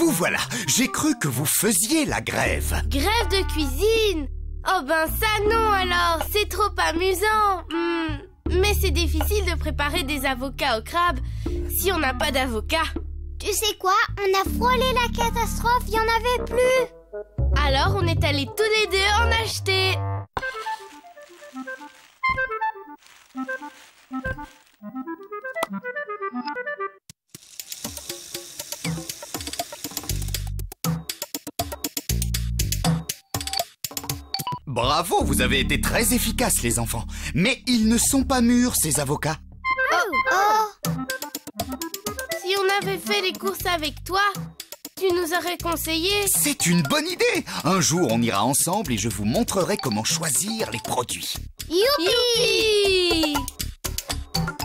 vous voilà. J'ai cru que vous faisiez la grève. Grève de cuisine? Oh ben ça non alors, c'est trop amusant. Mais c'est difficile de préparer des avocats au crabe si on n'a pas d'avocat. Tu sais quoi? On a frôlé la catastrophe, il n'y en avait plus. Alors on est allés tous les deux en acheter. Bravo, vous avez été très efficaces, les enfants. Mais ils ne sont pas mûrs, ces avocats. Oh! Si on avait fait les courses avec toi, tu nous aurais conseillé. C'est une bonne idée. Un jour, on ira ensemble et je vous montrerai comment choisir les produits. Youpi!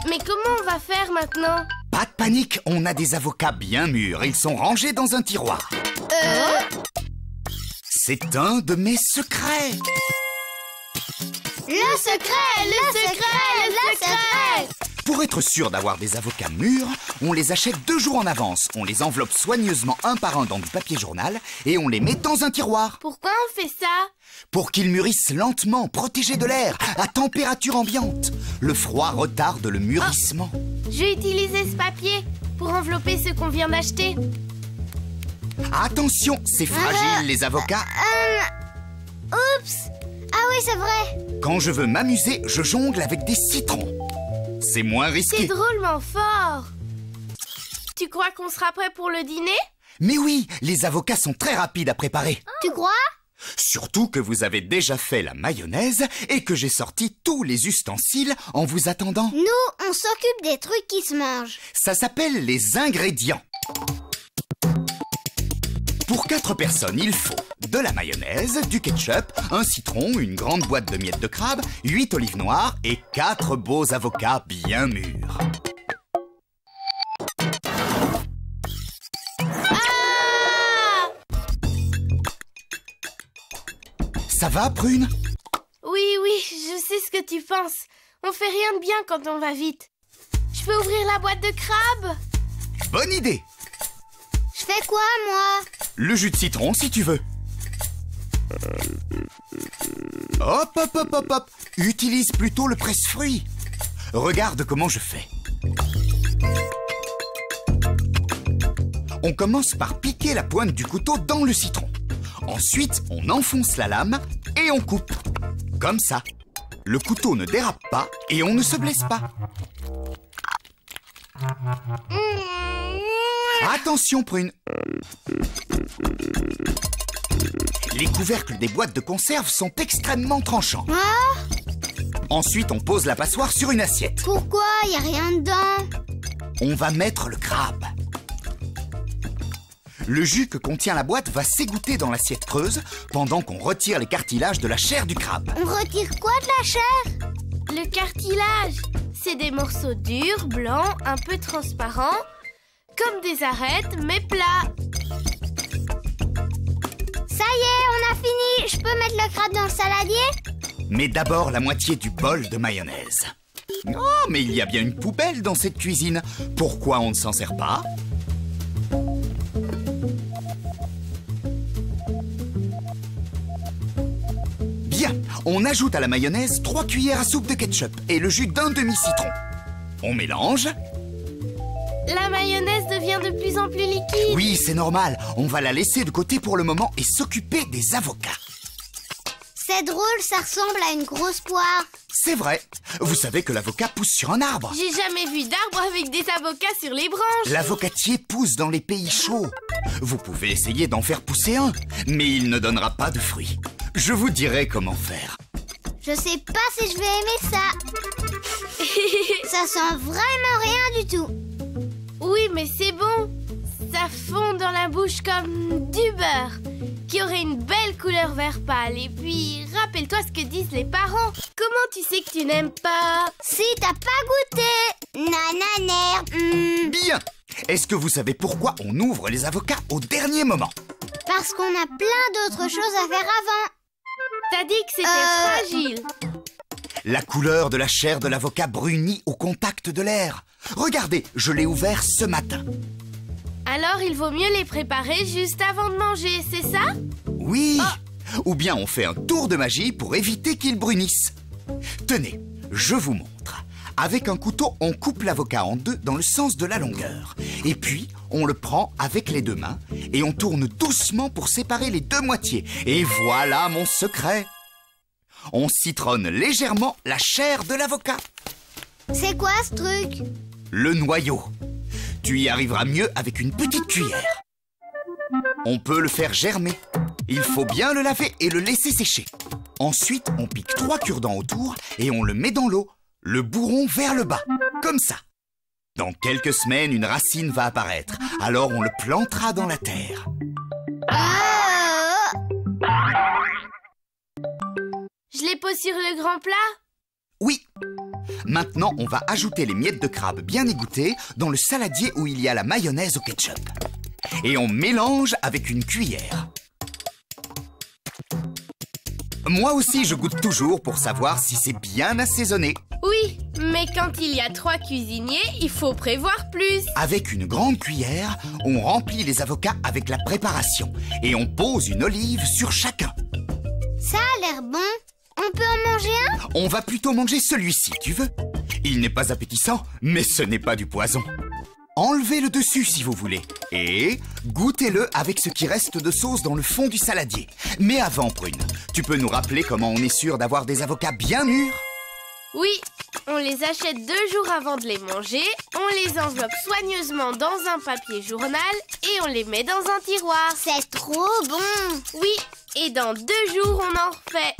Mais comment on va faire maintenant? Pas de panique, on a des avocats bien mûrs. Ils sont rangés dans un tiroir. C'est un de mes secrets. Le secret! Le secret! Le secret! Pour être sûr d'avoir des avocats mûrs, on les achète 2 jours en avance. On les enveloppe soigneusement un par un dans du papier journal et on les met dans un tiroir. Pourquoi on fait ça? Pour qu'ils mûrissent lentement, protégés de l'air, à température ambiante. Le froid retarde le mûrissement. Je vais utiliser ce papier pour envelopper ce qu'on vient d'acheter. Attention, c'est fragile les avocats. Oups! Ah oui, c'est vrai. Quand je veux m'amuser, je jongle avec des citrons. C'est moins C'est risqué. drôlement fort. Tu crois qu'on sera prêt pour le dîner? Mais oui, les avocats sont très rapides à préparer. Tu crois? Surtout que vous avez déjà fait la mayonnaise et que j'ai sorti tous les ustensiles en vous attendant. Nous, on s'occupe des trucs qui se mangent. Ça s'appelle les ingrédients. Pour 4 personnes, il faut de la mayonnaise, du ketchup, un citron, une grande boîte de miettes de crabe, 8 olives noires et 4 beaux avocats bien mûrs. Ah! Ça va, Prune? Oui, je sais ce que tu penses. On fait rien de bien quand on va vite. Je peux ouvrir la boîte de crabe? Bonne idée! Je fais quoi, moi? Le jus de citron, si tu veux. Hop, hop, hop, hop, hop. Utilise plutôt le presse-fruits. Regarde comment je fais. On commence par piquer la pointe du couteau dans le citron. Ensuite, on enfonce la lame et on coupe. Comme ça. Le couteau ne dérape pas et on ne se blesse pas. Attention, Prune. Les couvercles des boîtes de conserve sont extrêmement tranchants. Ah? Ensuite, on pose la passoire sur une assiette. Pourquoi? Y a rien dedans. On va mettre le crabe. Le jus que contient la boîte va s'égoutter dans l'assiette creuse pendant qu'on retire les cartilages de la chair du crabe. On retire quoi de la chair? Le cartilage, c'est des morceaux durs, blancs, un peu transparents, comme des arêtes, mais plats. Ça y est, on a fini. Je peux mettre le crabe dans le saladier? Mais d'abord la moitié du bol de mayonnaise. Oh, mais il y a bien une poubelle dans cette cuisine. Pourquoi on ne s'en sert pas? Bien, on ajoute à la mayonnaise 3 cuillères à soupe de ketchup et le jus d'un demi-citron. On mélange. La mayonnaise devient de plus en plus liquide. Oui, c'est normal. On va la laisser de côté pour le moment et s'occuper des avocats. C'est drôle, ça ressemble à une grosse poire. C'est vrai. Vous savez que l'avocat pousse sur un arbre. J'ai jamais vu d'arbre avec des avocats sur les branches. L'avocatier pousse dans les pays chauds. Vous pouvez essayer d'en faire pousser un, mais il ne donnera pas de fruits. Je vous dirai comment faire. Je sais pas si je vais aimer ça. Ça sent vraiment rien du tout. Oui, mais c'est bon. Ça fond dans la bouche comme du beurre, qui aurait une belle couleur vert pâle. Et puis, rappelle-toi ce que disent les parents. Comment tu sais que tu n'aimes pas? Si t'as pas goûté. Nananer. Bien. Est-ce que vous savez pourquoi on ouvre les avocats au dernier moment? Parce qu'on a plein d'autres choses à faire avant. T'as dit que c'était fragile. La couleur de la chair de l'avocat brunit au contact de l'air. Regardez, je l'ai ouvert ce matin. Alors il vaut mieux les préparer juste avant de manger, c'est ça? Oui. Ou bien on fait un tour de magie pour éviter qu'ils brunissent. Tenez, je vous montre. Avec un couteau, on coupe l'avocat en deux dans le sens de la longueur. Et puis, on le prend avec les deux mains et on tourne doucement pour séparer les deux moitiés. Et voilà mon secret. On citronne légèrement la chair de l'avocat. C'est quoi ce truc? Le noyau. Tu y arriveras mieux avec une petite cuillère. On peut le faire germer. Il faut bien le laver et le laisser sécher. Ensuite, on pique 3 cure-dents autour et on le met dans l'eau, le bourron vers le bas, comme ça. Dans quelques semaines, une racine va apparaître. Alors on le plantera dans la terre. Je les pose sur le grand plat? Oui. Maintenant, on va ajouter les miettes de crabe bien égouttées dans le saladier où il y a la mayonnaise au ketchup. Et on mélange avec une cuillère. Moi aussi, je goûte toujours pour savoir si c'est bien assaisonné. Oui, mais quand il y a 3 cuisiniers, il faut prévoir plus. Avec une grande cuillère, on remplit les avocats avec la préparation et on pose une olive sur chacun. Ça a l'air bon. On peut en manger un? On va plutôt manger celui-ci, tu veux? Il n'est pas appétissant, mais ce n'est pas du poison. Enlevez le dessus si vous voulez. Et goûtez-le avec ce qui reste de sauce dans le fond du saladier. Mais avant, Prune, tu peux nous rappeler comment on est sûr d'avoir des avocats bien mûrs? Oui, on les achète 2 jours avant de les manger, on les enveloppe soigneusement dans un papier journal et on les met dans un tiroir. C'est trop bon. Oui, et dans 2 jours, on en refait.